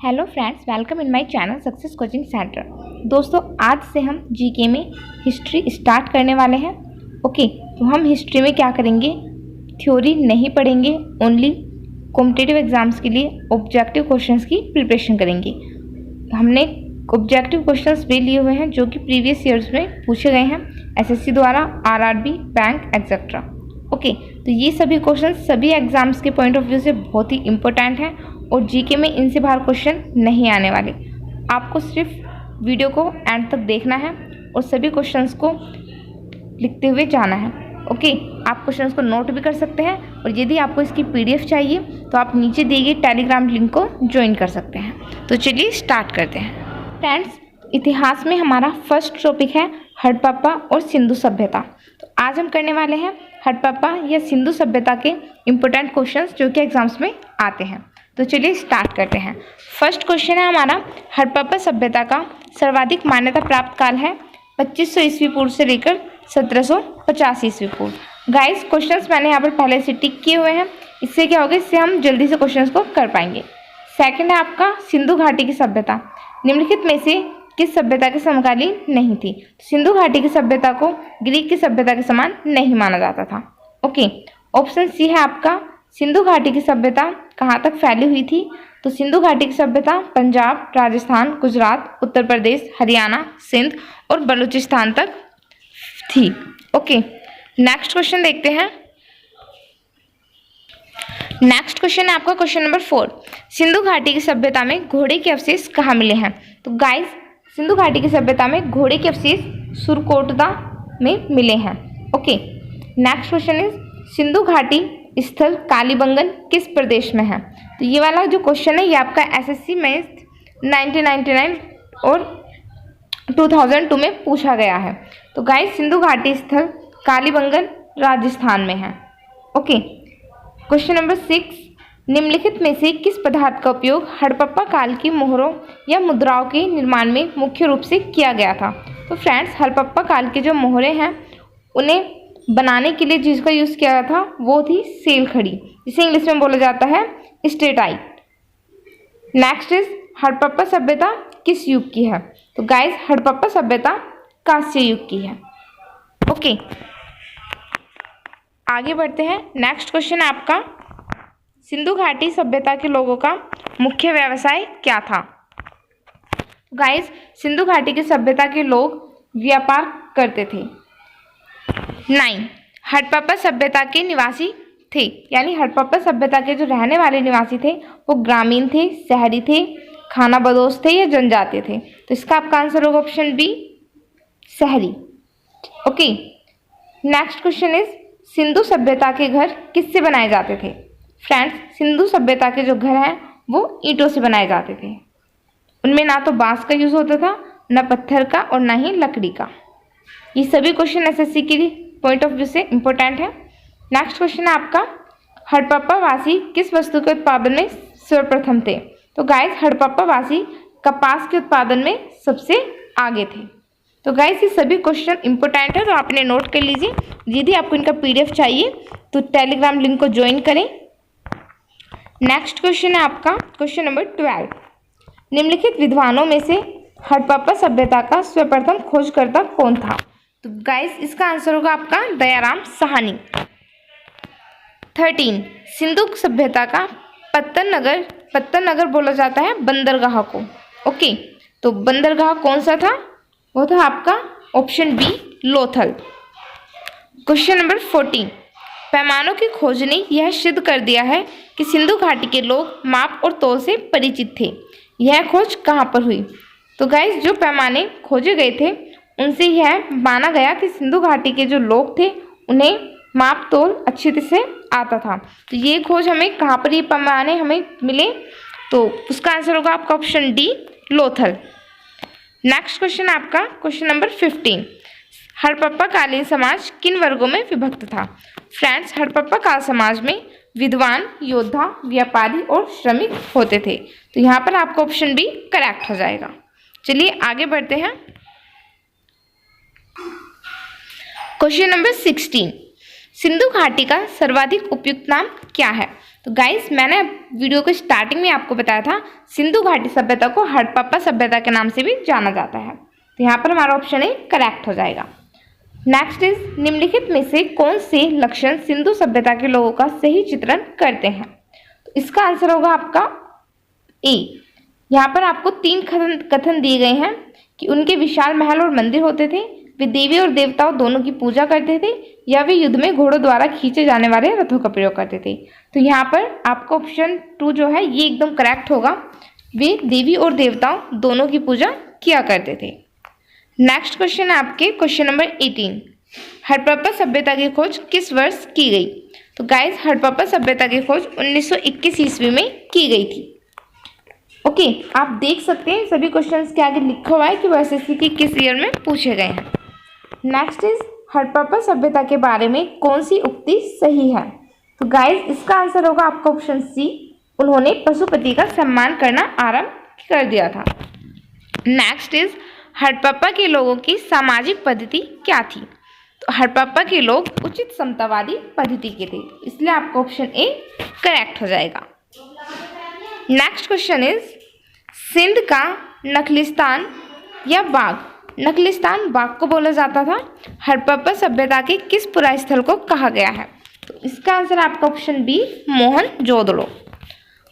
Hello friends, welcome in my channel success coaching centre. दोस्तों, आज से हम जीके में हिस्ट्री स्टार्ट करने वाले हैं। ओके, तो हम हिस्ट्री में क्या करेंगे, थ्योरी नहीं पढ़ेंगे, ओनली कॉम्पिटिटिव एग्जाम्स के लिए ऑब्जेक्टिव क्वेश्चंस की प्रिपरेशन करेंगे। हमने ऑब्जेक्टिव क्वेश्चंस भी लिए हुए हैं जो कि प्रीवियस ईयर्स में पूछे गए हैं एसएससी द्वारा, आरआरबी, बैंक एक्सेट्रा। ओके, तो ये सभी क्वेश्चंस सभी एग्जाम्स के पॉइंट ऑफ व्यू से बहुत ही इंपॉर्टेंट हैं और जीके में इनसे बाहर क्वेश्चन नहीं आने वाले। आपको सिर्फ वीडियो को एंड तक देखना है और सभी क्वेश्चंस को लिखते हुए जाना है। ओके, आप क्वेश्चंस को नोट भी कर सकते हैं और यदि आपको इसकी पीडीएफ चाहिए तो आप नीचे दिए गए टेलीग्राम लिंक को ज्वाइन कर सकते हैं। तो चलिए स्टार्ट करते हैं। फ्रेंड्स, इतिहास में हमारा फर्स्ट टॉपिक है हड़प्पा और सिंधु सभ्यता। तो आज हम करने वाले हैं हड़प्पा या सिंधु सभ्यता के इम्पोर्टेंट क्वेश्चंस जो कि एग्जाम्स में आते हैं। तो चलिए स्टार्ट करते हैं। फर्स्ट क्वेश्चन है हमारा, हड़प्पा सभ्यता का सर्वाधिक मान्यता प्राप्त काल है 2500 ईस्वी पूर्व से लेकर 1750 ईस्वी पूर्व। गाइस, क्वेश्चंस मैंने यहाँ पर पहले से टिक किए हुए हैं, इससे क्या होगा, इससे हम जल्दी से क्वेश्चंस को कर पाएंगे। सेकंड है आपका सिंधु घाटी की सभ्यता निम्नलिखित में से किस सभ्यता के समकालीन नहीं थी। सिंधु घाटी की सभ्यता को ग्रीक की सभ्यता के समान नहीं माना जाता था। ओके, ऑप्शन सी है आपका, सिंधु घाटी की सभ्यता कहाँ तक फैली हुई थी। तो सिंधु घाटी की सभ्यता पंजाब, राजस्थान, गुजरात, उत्तर प्रदेश, हरियाणा, सिंध और बलूचिस्तान तक थी। ओके, नेक्स्ट क्वेश्चन देखते हैं। नेक्स्ट क्वेश्चन है आपका क्वेश्चन नंबर 4, सिंधु घाटी की सभ्यता में घोड़े के अवशेष कहाँ मिले हैं। तो गाइस, सिंधु घाटी की सभ्यता में घोड़े के अवशेष सुरकोटदा में मिले हैं। Okay, next question is, Sindhu घाटी स्थल कालीबंगन किस प्रदेश में है। तो ये वाला जो क्वेश्चन है ये आपका एसएससी में 1999 और 2002 में पूछा गया है। तो गाइस, सिंधु घाटी स्थल कालीबंगन राजस्थान में है। ओके, क्वेश्चन नंबर 6, निम्नलिखित में से किस पदार्थ का उपयोग हड़प्पा काल की मोहरों या मुद्राओं के निर्माण में मुख्य रूप से किया गया था। तो फ्रेंड्स, हड़प्पा काल के जो मोहरें हैं उन्हें बनाने के लिए जिसका यूज़ किया था वो थी सेल खड़ी, जिसे इंग्लिश में बोला जाता है स्टेटाइट। नेक्स्ट इज, हड़प्पा सभ्यता किस युग की है। तो गाइस, हड़प्पा सभ्यता कांस्य युग की है। ओके, आगे बढ़ते हैं। नेक्स्ट क्वेश्चन है आपका, सिंधु घाटी सभ्यता के लोगों का मुख्य व्यवसाय क्या था। गाइस, सिंधु घाटी की सभ्यता के लोग व्यापार करते थे। 9, हड़प्पा सभ्यता के निवासी थे, यानी हड़प्पा सभ्यता के जो रहने वाले निवासी थे वो ग्रामीण थे, शहरी थे, खानाबदोश थे या जनजातीय थे। तो इसका आपका आंसर होगा ऑप्शन बी, शहरी। Okay, next question is, Sindhu सभ्यता के घर किससे बनाए जाते थे। फ्रेंड्स, सिंधु सभ्यता के जो घर हैं वो ईंटों से बनाए जाते थे। उनमें ना तो बांस का यूज होता था, ना पत्थर का और ना ही लकड़ी का। ये सभी क्वेश्चन एसएससी के लिए पॉइंट ऑफ व्यू से इंपॉर्टेंट है। नेक्स्ट क्वेश्चन है आपका, हड़प्पा वासी किस वस्तु के उत्पादन में सर्वप्रथम थे। तो गाइस, हड़प्पा वासी कपास के उत्पादन में सबसे आगे थे। तो गाइस, ये सभी क्वेश्चन इंपॉर्टेंट है, तो आपने नोट कर लीजिए। यदि आपको इनका पीडीएफ चाहिए तो टेलीग्राम लिंक को ज्वाइन करें। नेक्स्ट क्वेश्चन है आपका क्वेश्चन नंबर 12, निम्नलिखित विद्वानों में से हड़प्पा सभ्यता का सर्वप्रथम खोजकर्ता कौन था। तो गाइस, इसका आंसर होगा आपका दयाराम साहनी। 13, सिंधु सभ्यता का पत्तन नगर बोला जाता है बंदरगाह को। ओके, तो बंदरगाह कौन सा था, वो था आपका option B, Lothal. Question number 14, पैमानों की खोज ने यह सिद्ध कर दिया है कि सिंधु घाटी के लोग माप और तौल से परिचित थे। यह खोज कहाँ पर हुई। तो गाइस, जो पैमाने खोजे गए थे उनसे यह माना गया कि सिंधु घाटी के जो लोग थे उन्हें माप तौल अच्छे से आता था। तो ये खोज हमें कहाँ पर, ये पैमाने हमें मिले, तो उसका आंसर होगा आपका option D, Lothal. Next question आपका क्वेश्चन नंबर 15, हड़प्पा कालीन समाज किन वर्गों में विभक्त था। फ्रेंड्स, हड़प्पा काल समाज में विद्वान, योद्धा, व्यापारी और श्रमिक होते थे। तो यहाँ पर आपका ऑप्शन बी करेक्ट हो जाएगा। चलिए आगे बढ़ते हैं। क्वेश्चन नंबर 16, सिंधु घाटी का सर्वाधिक उपयुक्त नाम क्या है। तो गाइस मैंने वीडियो के स्टार्टिंग में आपको बताया था सिंधु घाटी सभ्यता को हड़प्पा सभ्यता के नाम से भी जाना जाता है। तो यहाँ पर हमारा ऑप्शन ए करेक्ट हो जाएगा। नेक्स्ट इज निम्नलिखित में से कौन से लक्षण सिंधु सभ्यता के लोगों का सही चित्रण करते हैं? तो इसका आंसर होगा आपका ए। यहाँ पर आपको 3 कथन दिए गए हैं कि उनके विशाल महल और मंदिर होते थे, वे देवी और देवताओं दोनों की पूजा करते थे, या वे युद्ध में घोड़ों द्वारा खींचे जाने वाले रथों का प्रयोग करते थे। तो यहाँ पर आपका ऑप्शन 2 जो है ये एकदम करेक्ट होगा, वे देवी और देवताओं दोनों की पूजा किया करते थे। नेक्स्ट क्वेश्चन है आपके क्वेश्चन नंबर 18, हड़प्पा सभ्यता की खोज किस वर्ष की गई? तो गाइस हड़प्पा सभ्यता की खोज 1921 ईस्वी में की गई थी। ओके, आप देख सकते हैं सभी क्वेश्चंस के आगे लिखा हुआ है कि वो एसएससी की किस ईयर में पूछे गए हैं। नेक्स्ट इज हड़प्पा सभ्यता के बारे में कौन सी उक्ति सही है? तो गाइस इसका आंसर होगा आपका ऑप्शन सी, उन्होंने पशुपति का सम्मान करना आरंभ कर दिया था। नेक्स्ट इज हड़प्पा के लोगों की सामाजिक पद्धति क्या थी? तो हड़प्पा के लोग उचित समतावादी पद्धति के थे, इसलिए आपका ऑप्शन ए करेक्ट हो जाएगा। नेक्स्ट क्वेश्चन इज सिंध का नखलिस्तान या बाग, नखलिस्तान बाग को बोला जाता था, हड़प्पा सभ्यता के किस पुरा स्थल को कहा गया है? तो इसका आंसर आपका option B Mohenjodaro.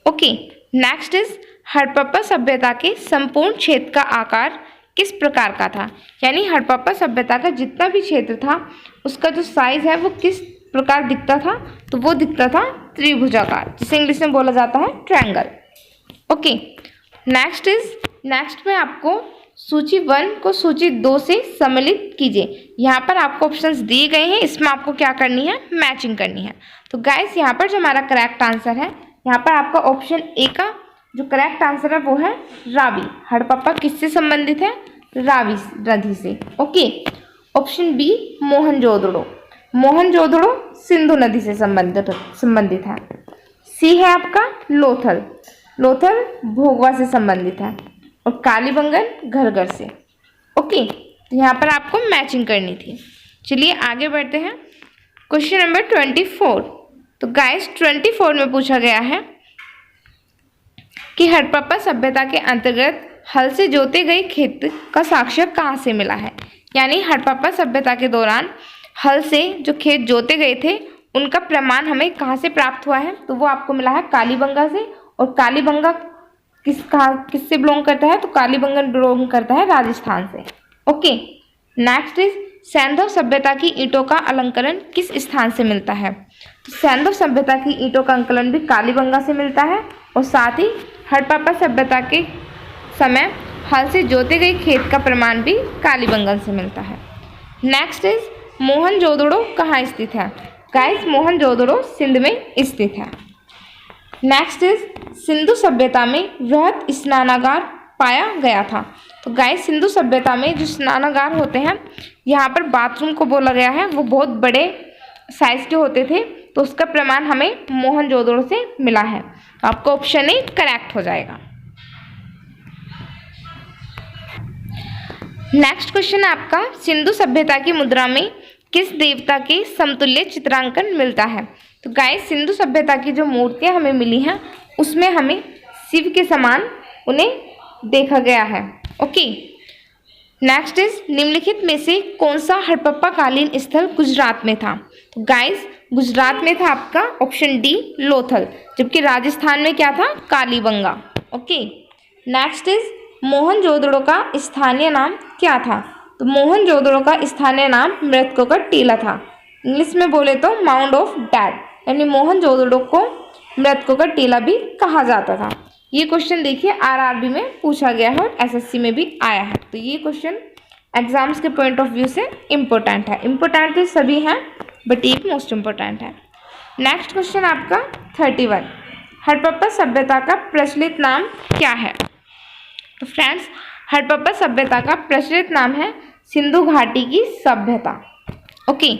Okay, next is Harappa सभ्यता के संपूर्ण क्षेत्र का आकार किस प्रकार का था? यानी हड़प्पा सभ्यता का जितना भी क्षेत्र था उसका जो साइज है वो किस प्रकार दिखता था? तो वो दिखता था त्रिभुजाकार, जिसे इंग्लिश में बोला जाता है ट्रायंगल। ओके, नेक्स्ट में आपको सूची 1 को सूची 2 से सम्मिलित कीजिए। यहाँ पर आपको ऑप्शंस दिए गए हैं, इसमें आपको क्या करनी है, मैचिंग करनी है। तो गाइस यहाँ पर जो हमारा करेक्ट आंसर है, यहाँ पर आपका ऑप्शन ए का जो करेक्ट आंसर है वो है रावी। हड़प्पा किससे संबंधित है? रावी नदी से। Okay, option B Mohenjodaro, Mohenjodaro Sindhu नदी से संबंधित है। सी है आपका लोथल, लोथल भोगवा से संबंधित है, और कालीबंगन घरगर से। ओके, तो यहाँ पर आपको मैचिंग करनी थी। चलिए आगे बढ़ते हैं। Question number 24। तो गाइस 24 में पूछा गया है कि हड़प्पा सभ्यता के अंतर्गत हल से जोते गए खेत का साक्ष्य कहाँ से मिला है? यानी हड़प्पा सभ्यता के दौरान हल से जो खेत जोते गए थे उनका प्रमाण हमें कहाँ से प्राप्त हुआ है? तो वो आपको मिला है कालीबंगा से, और कालीबंगा किससे बिलोंग करता है? तो कालीबंगन बिलोंग करता है राजस्थान से। ओके, नेक्स्ट इज सैंधव सभ्यता की ईंटों का अलंकरण किस स्थान से मिलता है? तो सैंधव सभ्यता की ईंटों का अंकलन भी कालीबंगा से मिलता है, और साथ ही हड़प्पा सभ्यता के समय हल से जोते गए खेत का प्रमाण भी कालीबंगन से मिलता है। नेक्स्ट इज मोहनजोदड़ो कहाँ स्थित है? गाइस मोहनजोदड़ो सिंध में स्थित है। नेक्स्ट इज सिंधु सभ्यता में वृहद स्नानागार पाया गया था। तो गाइस सिंधु सभ्यता में जो स्नानागार होते हैं, यहाँ पर बाथरूम को बोला गया है, वो बहुत बड़े साइज के होते थे, तो उसका प्रमाण हमें मोहनजोदड़ो से मिला है। तो आपका ऑप्शन ए करेक्ट हो जाएगा। नेक्स्ट क्वेश्चन आपका सिंधु सभ्यता की मुद्रा में किस देवता के समतुल्य चित्रांकन मिलता है? तो गाइस सिंधु सभ्यता की जो मूर्तियां हमें मिली हैं उसमें हमें शिव के समान उन्हें देखा गया है। ओके, नेक्स्ट इज निम्नलिखित में से कौन सा हड़प्पा कालीन स्थल गुजरात में था? तो गाइस गुजरात में था आपका ऑप्शन डी लोथल, जबकि राजस्थान में क्या था? Kalibangan. Okay, next is Mohenjodaro का स्थानीय नाम क्या था? तो मोहनजोदड़ो का स्थानीय नाम मृतकों का टीला था, इंग्लिश में बोले तो माउंड ऑफ डेड, यानी मोहनजोदड़ो को मृतकों का टीला भी कहा जाता था। ये क्वेश्चन देखिए आरआरबी में पूछा गया है और एसएससी में भी आया है, तो ये क्वेश्चन एग्जाम्स के पॉइंट ऑफ व्यू से इम्पोर्टेंट है। इम्पोर्टेंट तो सभी हैं बट ये मोस्ट इम्पोर्टेंट है। नेक्स्ट क्वेश्चन आपका 31, हड़प्पा सभ्यता का प्रचलित नाम क्या है? तो फ्रेंड्स हड़प्पा सभ्यता का प्रचलित नाम है सिंधु घाटी की सभ्यता। ओके,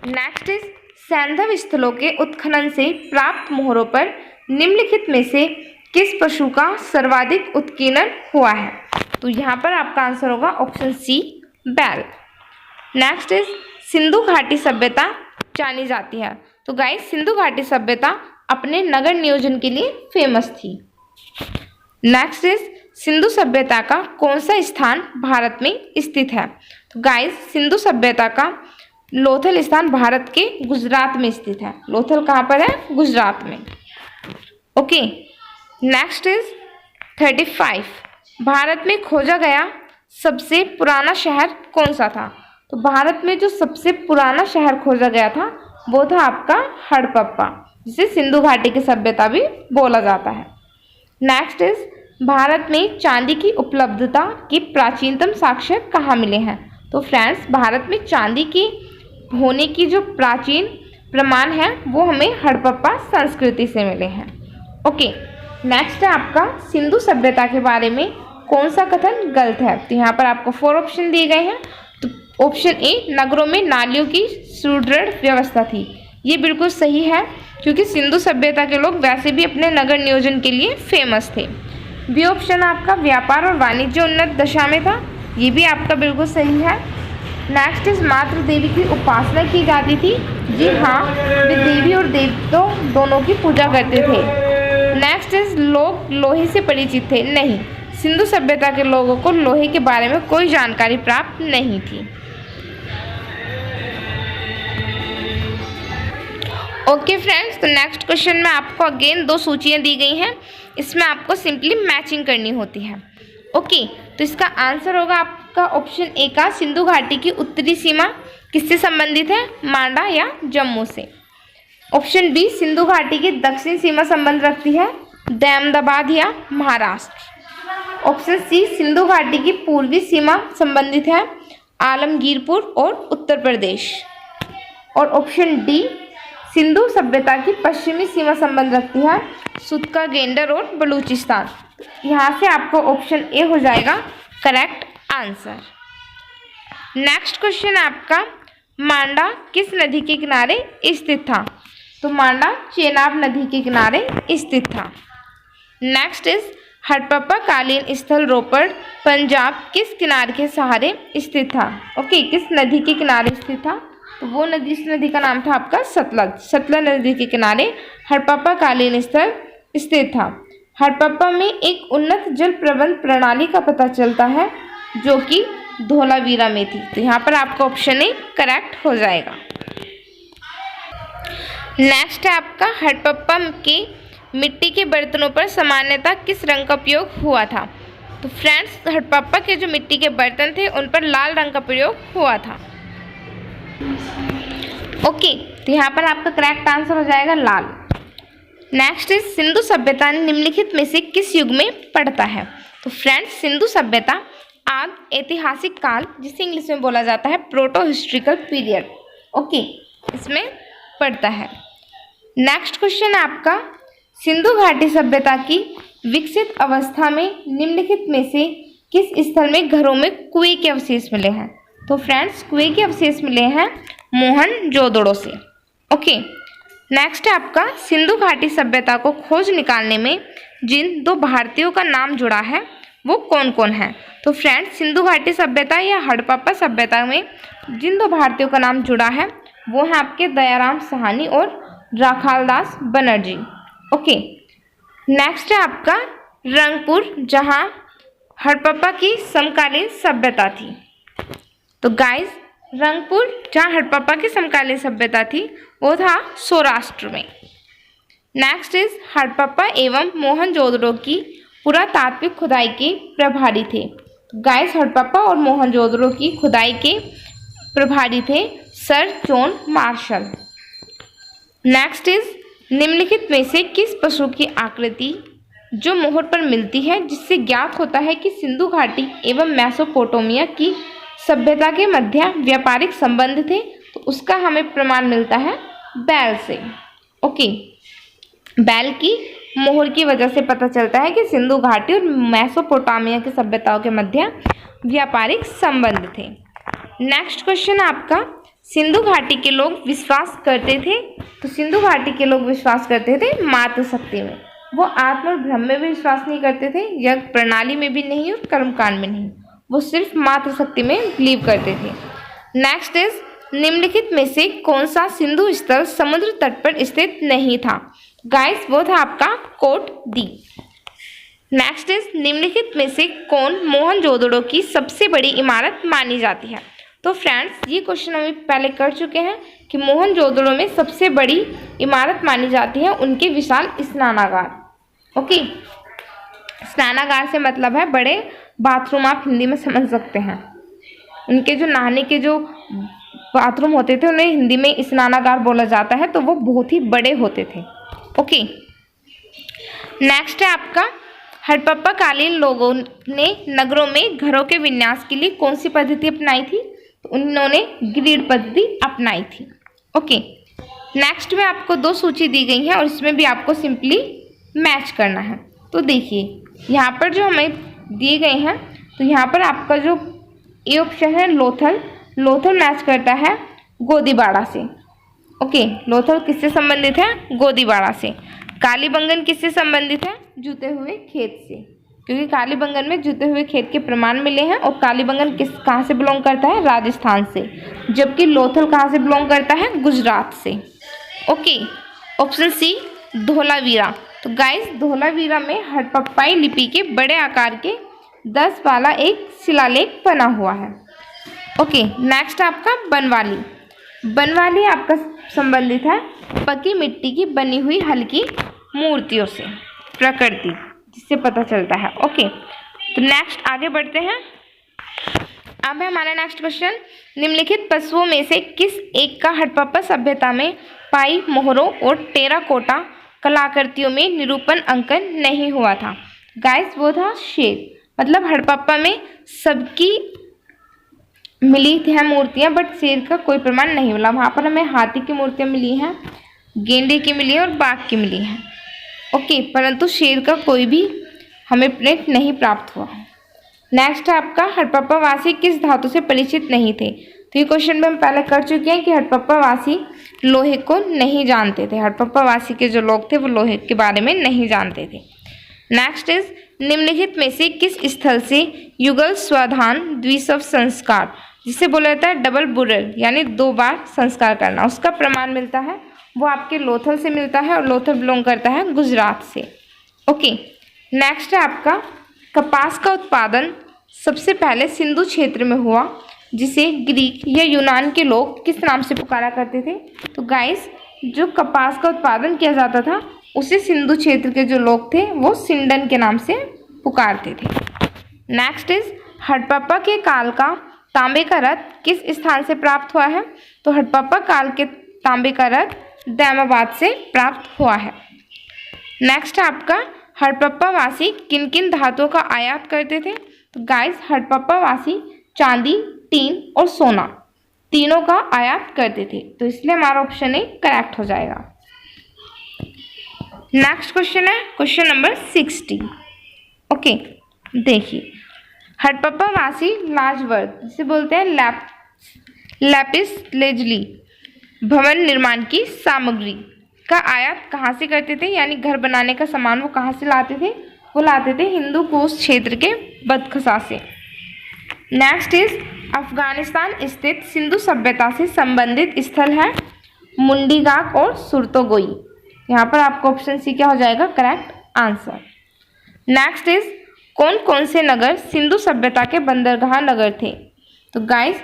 नेक्स्ट इज सैंधव स्थलों के उत्खनन से प्राप्त मोहरों पर निम्नलिखित में से किस पशु का सर्वाधिक उत्कीर्णन हुआ है? तो यहाँ पर आपका आंसर होगा ऑप्शन सी बैल। नेक्स्ट इज सिंधु घाटी सभ्यता जानी जाती है। तो गाइस सिंधु घाटी सभ्यता अपने नगर नियोजन के लिए फेमस थी। नेक्स्ट इज सिंधु सभ्यता का कौन सा स्थान भारत में स्थित है? तो गाइस, सिंधु सभ्यता का लोथल स्थान भारत के गुजरात में स्थित है। लोथल कहाँ पर है? गुजरात में। Okay, next is 35। भारत में खोजा गया सबसे पुराना शहर कौन सा था? तो भारत में जो सबसे पुराना शहर खोजा गया था वो था आपका हड़प्पा, जिसे सिंधु घाटी की सभ्यता भी बोला जाता है। नेक्स्ट इज भारत में चांदी की उपलब्धता के प्राचीनतम साक्ष्य कहाँ मिले हैं? तो फ्रेंड्स, भारत में चांदी की होने की जो प्राचीन प्रमाण है वो हमें हड़प्पा संस्कृति से मिले हैं। ओके, नेक्स्ट है आपका सिंधु सभ्यता के बारे में कौन सा कथन गलत है? तो यहाँ पर आपको 4 ऑप्शन दिए गए हैं। तो ऑप्शन ए, नगरों में नालियों की सुदृढ़ व्यवस्था थी। ये बिल्कुल सही है, क्योंकि सिंधु सभ्यता के लोग वैसे भी अपने नगर नियोजन के लिए फेमस थे। बी ऑप्शन आपका, व्यापार और वाणिज्य उन्नत दशा में था। ये भी आपका बिल्कुल सही है। नेक्स्ट इज मातृ देवी की उपासना की जाती थी। जी हाँ, वे देवी और देवताओं दोनों की पूजा करते थे। नेक्स्ट इज लोग लोहे से परिचित थे। नहीं, सिंधु सभ्यता के लोगों को लोहे के बारे में कोई जानकारी प्राप्त नहीं थी। ओके फ्रेंड्स, तो नेक्स्ट क्वेश्चन में आपको अगेन 2 सूचियाँ दी गई हैं। इसमें आपको सिंपली मैचिंग करनी होती है। ओके, तो इसका आंसर होगा आपका ऑप्शन ए का, सिंधु घाटी की उत्तरी सीमा किससे संबंधित है? मांडा या जम्मू से। ऑप्शन बी, सिंधु घाटी की दक्षिण सीमा संबंध रखती है अहमदाबाद या महाराष्ट्र। ऑप्शन सी, सिंधु घाटी की पूर्वी सीमा संबंधित है आलमगीरपुर और उत्तर प्रदेश। और ऑप्शन डी, सिंधु सभ्यता की पश्चिमी सीमा संबंध रखती है सुतका गेंडर और बलूचिस्तान। यहाँ से आपको ऑप्शन ए हो जाएगा करेक्ट आंसर। नेक्स्ट क्वेश्चन आपका, मांडा किस नदी के किनारे स्थित था? तो मांडा चेनाब नदी के किनारे स्थित था। नेक्स्ट इज हड़प्पा कालीन स्थल रोपड़ पंजाब किस किनारे के सहारे स्थित था? ओके, किस नदी के किनारे स्थित था? तो वो नदी, इस नदी का नाम था आपका सतलज। सतलज नदी के किनारे हड़प्पा कालीन स्थल स्थित था। हड़प्पा में एक उन्नत जल प्रबंध प्रणाली का पता चलता है जो कि धोलावीरा में थी। तो यहाँ पर आपका ऑप्शन ए करेक्ट हो जाएगा। नेक्स्ट है आपका, हड़प्पा के मिट्टी के बर्तनों पर सामान्यतः किस रंग का उपयोग हुआ था? तो फ्रेंड्स, हड़प्पा के जो मिट्टी के बर्तन थे उन पर लाल रंग का प्रयोग हुआ था। ओके, तो यहाँ पर आपका करेक्ट आंसर हो जाएगा लाल। नेक्स्ट इज सिंधु सभ्यता निम्नलिखित में से किस युग में पड़ता है? तो फ्रेंड्स, सिंधु सभ्यता आद ऐतिहासिक काल, जिसे इंग्लिश में बोला जाता है प्रोटो हिस्ट्रिकल पीरियड, ओके, इसमें पड़ता है। नेक्स्ट क्वेश्चन आपका, सिंधु घाटी सभ्यता की विकसित अवस्था में निम्नलिखित में से किस स्थल में घरों में कुएं के अवशेष मिले हैं? तो फ्रेंड्स, कुएं के अवशेष मिले हैं मोहनजोदड़ो से। ओके, नेक्स्ट है आपका, सिंधु घाटी सभ्यता को खोज निकालने में जिन 2 भारतीयों का नाम जुड़ा है वो कौन कौन है? तो फ्रेंड्स, सिंधु घाटी सभ्यता या हड़प्पा सभ्यता में जिन 2 भारतीयों का नाम जुड़ा है वो हैं आपके दयाराम साहनी और राखालदास बनर्जी। ओके, नेक्स्ट है आपका रंगपुर, जहाँ हड़प्पा की समकालीन सभ्यता थी। तो गाइस, रंगपुर जहाँ हड़प्पा की समकालीन सभ्यता थी वो था सौराष्ट्र में। नेक्स्ट इज हड़प्पा एवं मोहनजोदड़ो की पुरातात्विक खुदाई के प्रभारी थे। गाइस, हड़प्पा और मोहनजोदड़ो की खुदाई के प्रभारी थे sir John Marshall. Next is निम्नलिखित में से किस पशु की आकृति जो मोहर पर मिलती है जिससे ज्ञात होता है कि सिंधु घाटी एवं मेसोपोटामिया की सभ्यता के मध्य व्यापारिक संबंध थे? तो उसका हमें प्रमाण मिलता है बैल से। ओके, बैल की मोहर की वजह से पता चलता है कि सिंधु घाटी और मेसोपोटामिया की सभ्यताओं के मध्य व्यापारिक संबंध थे। नेक्स्ट क्वेश्चन आपका, सिंधु घाटी के लोग विश्वास करते थे? तो सिंधु घाटी के लोग विश्वास करते थे मातृशक्ति में। वो आत्म और ब्रह्म में भी विश्वास नहीं करते थे, यज्ञ प्रणाली में भी नहीं और कर्मकांड में नहीं, वो सिर्फ मातृशक्ति में बिलीव करते थे। नेक्स्ट इज निम्नलिखित में से कौन सा सिंधु स्थल समुद्र तट पर स्थित नहीं था? गाइस वो था आपका कोट दी। नेक्स्ट इज निम्नलिखित में से कौन मोहनजोदड़ो की सबसे बड़ी इमारत मानी जाती है। तो फ्रेंड्स ये क्वेश्चन हम पहले कर चुके हैं कि मोहनजोदड़ो में सबसे बड़ी इमारत मानी जाती है उनके विशाल स्नानागार। ओके, स्नानागार से मतलब है बड़े बाथरूम, आप हिंदी में समझ सकते हैं। उनके जो नहाने के जो बाथरूम होते थे उन्हें हिंदी में स्नानागार बोला जाता है, तो वो बहुत ही बड़े होते थे। ओके, नेक्स्ट है आपका हड़प्पा कालीन लोगों ने नगरों में घरों के विन्यास के लिए कौन सी पद्धति अपनाई थी। तो उन्होंने ग्रिड पद्धति अपनाई थी। ओके, नेक्स्ट में आपको दो सूची दी गई है और इसमें भी आपको सिंपली मैच करना है। तो देखिए यहाँ पर जो हमें दिए गए हैं, तो यहाँ पर आपका जो ए ऑप्शन है लोथल, लोथल मैच करता है गोदीबाड़ा से। ओके, लोथल किससे संबंधित है, गोदीबाड़ा से। कालीबंगन किससे संबंधित है, जुते हुए खेत से, क्योंकि कालीबंगन में जुते हुए खेत के प्रमाण मिले हैं। और कालीबंगन कहाँ से बिलोंग करता है, राजस्थान से, जबकि लोथल कहाँ से बिलोंग करता है, गुजरात से। Okay, option C Dholavira. तो गाइस धोलावीरा में हड़प्पाई लिपि के बड़े आकार के 10 वाला एक शिलालेख बना हुआ है। ओके, नेक्स्ट आपका बनवाली। बनवाली आपका संबंधित है पकी मिट्टी की बनी हुई हल्की मूर्तियों से, प्रकृति जिससे पता चलता है। ओके, तो नेक्स्ट आगे बढ़ते हैं। अब है हमारा नेक्स्ट क्वेश्चन, निम्नलिखित पशुओं में से किस एक का हड़प्पा सभ्यता में पाई मोहरों और टेराकोटा कलाकृतियों में निरूपण अंकन नहीं हुआ था। गाइस वो था शेर। मतलब हड़प्पा में सबकी मिली थी मूर्तियाँ, बट शेर का कोई प्रमाण नहीं मिला। वहाँ पर हमें हाथी की मूर्तियाँ मिली हैं, गेंडे की मिली है और बाघ की मिली हैं। ओके, परंतु शेर का कोई भी हमें प्रिंट नहीं प्राप्त हुआ। नेक्स्ट है आपका हड़प्पा वासी किस धातु से परिचित नहीं थे। तो ये क्वेश्चन में हम पहले कर चुके हैं कि हड़प्पा वासी लोहे को नहीं जानते थे। हड़प्पा वासी के जो लोग थे वो लोहे के बारे में नहीं जानते थे। नेक्स्ट इज निम्नलिखित में से किस स्थल से युगल स्वाधान द्विशव संस्कार, जिसे बोला जाता है डबल बुरल, यानी 2 बार संस्कार करना, उसका प्रमाण मिलता है, वो आपके लोथल से मिलता है और लोथल बिलोंग करता है गुजरात से। ओके, नेक्स्ट है आपका कपास का उत्पादन सबसे पहले सिंधु क्षेत्र में हुआ, जिसे ग्रीक या यूनान के लोग किस नाम से पुकारा करते थे। तो गाइस जो कपास का उत्पादन किया जाता था उसे सिंधु क्षेत्र के जो लोग थे वो सिंडन के नाम से पुकारते थे। नेक्स्ट इज हड़प्पा के काल का तांबे का रथ किस स्थान से प्राप्त हुआ है। तो हड़प्पा काल के तांबे का रथ दैमाबाद से प्राप्त हुआ है। नेक्स्ट आपका हड़प्पा वासी किन किन धातुओं का आयात करते थे। तो गाइस हड़प्पा वासी चांदी, टीन और सोना तीनों का आयात करते थे, तो इसलिए हमारा ऑप्शन ए करेक्ट हो जाएगा। नेक्स्ट क्वेश्चन है क्वेश्चन नंबर 60। ओके, देखिए हड़प्पा वासी लाजवर्द जिसे बोलते हैं लैपिस लेजली भवन निर्माण की सामग्री का आयात कहाँ से करते थे, यानी घर बनाने का सामान वो कहाँ से लाते थे, वो लाते थे हिंदू कोश क्षेत्र के बदखसा से। नेक्स्ट इज अफगानिस्तान स्थित सिंधु सभ्यता से संबंधित स्थल है मुंडीगाक और सुरतोगोई। यहाँ पर आपका ऑप्शन सी क्या हो जाएगा, करेक्ट आंसर। नेक्स्ट इज कौन कौन से नगर सिंधु सभ्यता के बंदरगाह नगर थे। तो गाइस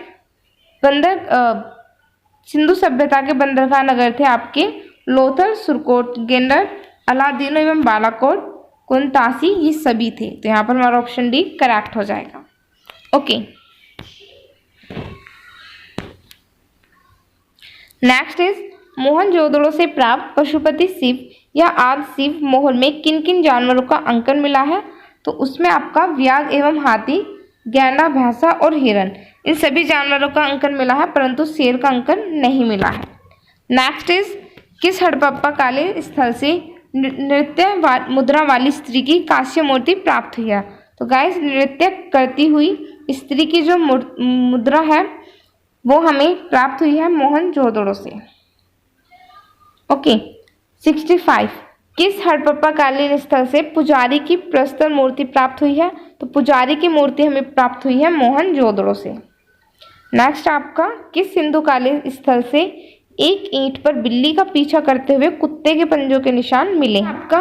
सिंधु सभ्यता के बंदरगाह नगर थे आपके लोथल, सुरकोट, गेंडर, अलादीनो एवं बालाकोट, कुंतासी, ये सभी थे। तो यहाँ पर हमारा ऑप्शन डी करेक्ट हो जाएगा। ओके, नेक्स्ट इज मोहनजोदड़ो से प्राप्त पशुपति शिव या आदि शिव मोहर में किन किन जानवरों का अंकन मिला है। तो उसमें आपका व्याघ्र एवं हाथी, गैंडा, भैंसा और हिरन, इन सभी जानवरों का अंकन मिला है, परंतु शेर का अंकन नहीं मिला है। नेक्स्ट इज किस हड़प्पा कालीन स्थल से नृत्य मुद्रा वाली स्त्री की कांस्य मूर्ति प्राप्त हुई है। तो गाइस नृत्य करती हुई स्त्री की जो मुद्रा है वो हमें प्राप्त हुई है मोहनजोदड़ो से। ओके, 65 किस हड़प्पा कालीन स्थल से पुजारी की प्रस्तर मूर्ति प्राप्त हुई है। तो पुजारी की मूर्ति हमें प्राप्त हुई है मोहनजोदड़ो से। नेक्स्ट आपका किस सिंधु कालीन स्थल से एक ईंट पर बिल्ली का पीछा करते हुए कुत्ते के पंजों के निशान मिले। आपका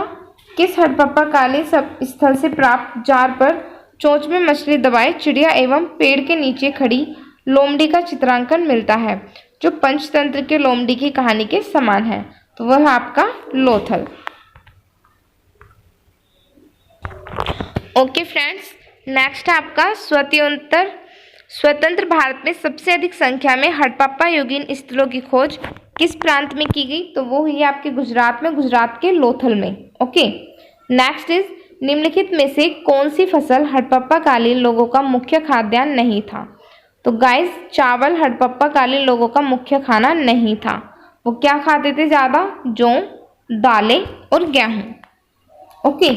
किस हड़प्पा कालीन स्थल से प्राप्त जार पर चोंच में मछली दबाए चिड़िया एवं पेड़ के नीचे खड़ी लोमड़ी का चित्रांकन मिलता है, जो पंचतंत्र के लोमड़ी की कहानी के समान है? तो वह आपका लोथल। ओके फ्रेंड्स, नेक्स्ट है आपका स्वतंत्र भारत में सबसे अधिक संख्या में हड़प्पा युगीन स्थलों की खोज किस प्रांत में की गई? तो वो हुई आपके गुजरात में, गुजरात के लोथल में। ओके, नेक्स्ट इज निम्नलिखित में से कौन सी फसल हड़प्पा कालीन लोगों का मुख्य खाद्यान्न नहीं था? तो गाइस, चावल हड़प्पा कालीन लोगों का मुख्य खाना नहीं था। वो क्या खाते थे ज़्यादा? जौ, दालें और गेहूँ। ओके,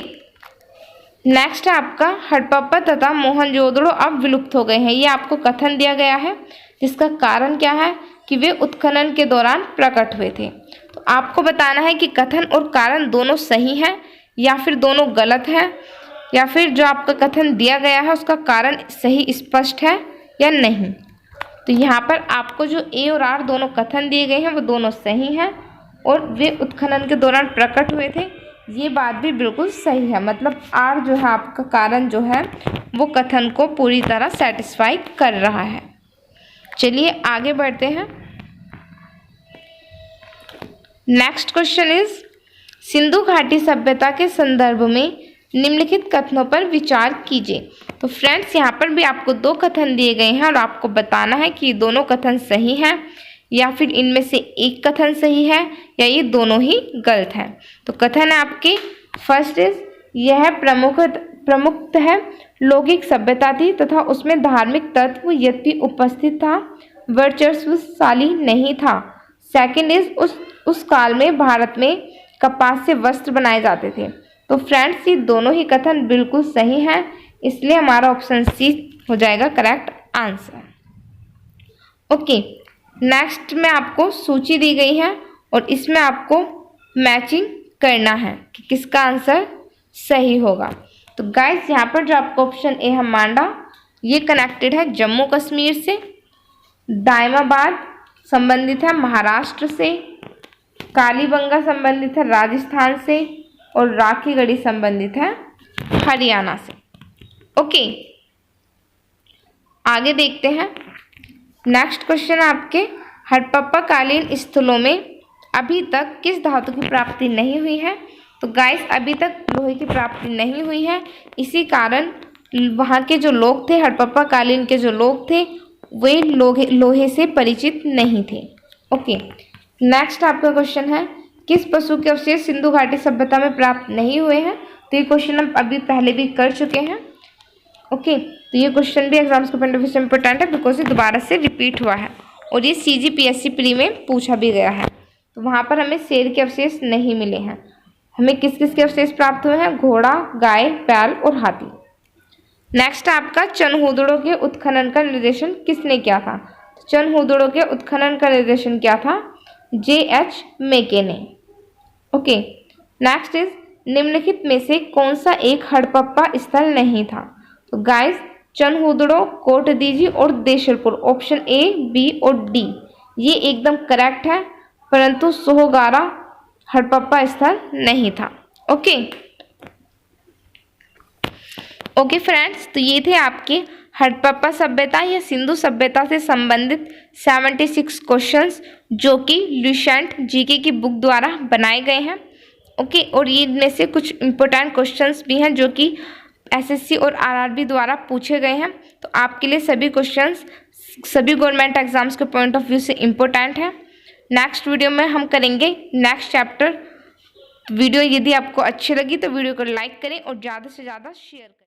नेक्स्ट है आपका हड़प्पा तथा मोहनजोदड़ो अब विलुप्त हो गए हैं। ये आपको कथन दिया गया है, जिसका कारण क्या है कि वे उत्खनन के दौरान प्रकट हुए थे। तो आपको बताना है कि कथन और कारण दोनों सही हैं या फिर दोनों गलत है, या फिर जो आपका कथन दिया गया है उसका कारण सही स्पष्ट है या नहीं। तो यहाँ पर आपको जो ए और आर दोनों कथन दिए गए हैं वो दोनों सही हैं और वे उत्खनन के दौरान प्रकट हुए थे, ये बात भी बिल्कुल सही है। मतलब आर जो है आपका कारण जो है वो कथन को पूरी तरह सेटिस्फाई कर रहा है। चलिए आगे बढ़ते हैं। नेक्स्ट क्वेश्चन इज सिंधु घाटी सभ्यता के संदर्भ में निम्नलिखित कथनों पर विचार कीजिए। तो फ्रेंड्स, यहाँ पर भी आपको दो कथन दिए गए हैं और आपको बताना है कि दोनों कथन सही हैं या फिर इनमें से एक कथन सही है या ये दोनों ही गलत हैं। तो कथन है आपके फर्स्ट इज यह प्रमुख है लौकिक सभ्यता थी तथा उसमें धार्मिक तत्व यद्यपि उपस्थित था, वर्चस्वशाली नहीं था। सेकंड इज उस काल में भारत में कपास से वस्त्र बनाए जाते थे। तो फ्रेंड्स, ये दोनों ही कथन बिल्कुल सही हैं, इसलिए हमारा ऑप्शन सी हो जाएगा करेक्ट आंसर। ओके, नेक्स्ट में आपको सूची दी गई है और इसमें आपको मैचिंग करना है कि किसका आंसर सही होगा। तो गाइस, यहाँ पर जो आपको ऑप्शन ए है मांडा, ये कनेक्टेड है जम्मू कश्मीर से। दायमाबाद संबंधित है महाराष्ट्र से। कालीबंगा संबंधित है राजस्थान से और राखीगढ़ी संबंधित है हरियाणा से। ओके, आगे देखते हैं। नेक्स्ट क्वेश्चन आपके हड़प्पा कालीन स्थलों में अभी तक किस धातु की प्राप्ति नहीं हुई है? तो गाइस, अभी तक लोहे की प्राप्ति नहीं हुई है, इसी कारण वहाँ के जो लोग थे, हड़प्पा कालीन के जो लोग थे, वे लोहे से परिचित नहीं थे। ओके, नेक्स्ट आपका क्वेश्चन है किस पशु के अवशेष सिंधु घाटी सभ्यता में प्राप्त नहीं हुए हैं? तो ये क्वेश्चन हम अभी पहले भी कर चुके हैं। ओके, तो ये क्वेश्चन भी एग्जाम्स के पॉइंट ऑफ व्यू से इंपॉर्टेंट है बिकॉज ये दोबारा से रिपीट हुआ है और ये CGPSC प्री में पूछा भी गया है। तो वहाँ पर हमें शेर के अवशेष नहीं मिले हैं। हमें किस किस के अवशेष प्राप्त हुए हैं? घोड़ा, गाय, बैल और हाथी। नेक्स्ट आपका चनहूदड़ों के उत्खनन का निर्देशन किसने किया था? तो चनहूदड़ों के उत्खनन का निर्देशन किया था J.H. मेके ने। ओके, नेक्स्ट इज निम्नलिखित में से कौन सा एक हड़प्पा स्थल नहीं था? तो गाइस, चनहूदड़ो, कोटदीजी और देशलपुर, ऑप्शन A, B और D ये एकदम करेक्ट है, परंतु सोहगारा हड़प्पा स्थल नहीं था। ओके फ्रेंड्स, तो ये थे आपके हड़प्पा सभ्यता या सिंधु सभ्यता से संबंधित 76 क्वेश्चंस जो कि ल्यूसेंट जीके की बुक द्वारा बनाए गए हैं। ओके, और ये इनमें से कुछ इंपॉर्टेंट क्वेश्चंस भी हैं जो कि SSC और RRB द्वारा पूछे गए हैं। तो आपके लिए सभी क्वेश्चंस सभी गवर्नमेंट एग्जाम्स के पॉइंट ऑफ व्यू से इम्पोर्टेंट है। नेक्स्ट वीडियो में हम करेंगे नेक्स्ट चैप्टर। वीडियो यदि आपको अच्छी लगी तो वीडियो को लाइक करें और ज़्यादा से ज़्यादा शेयर करें।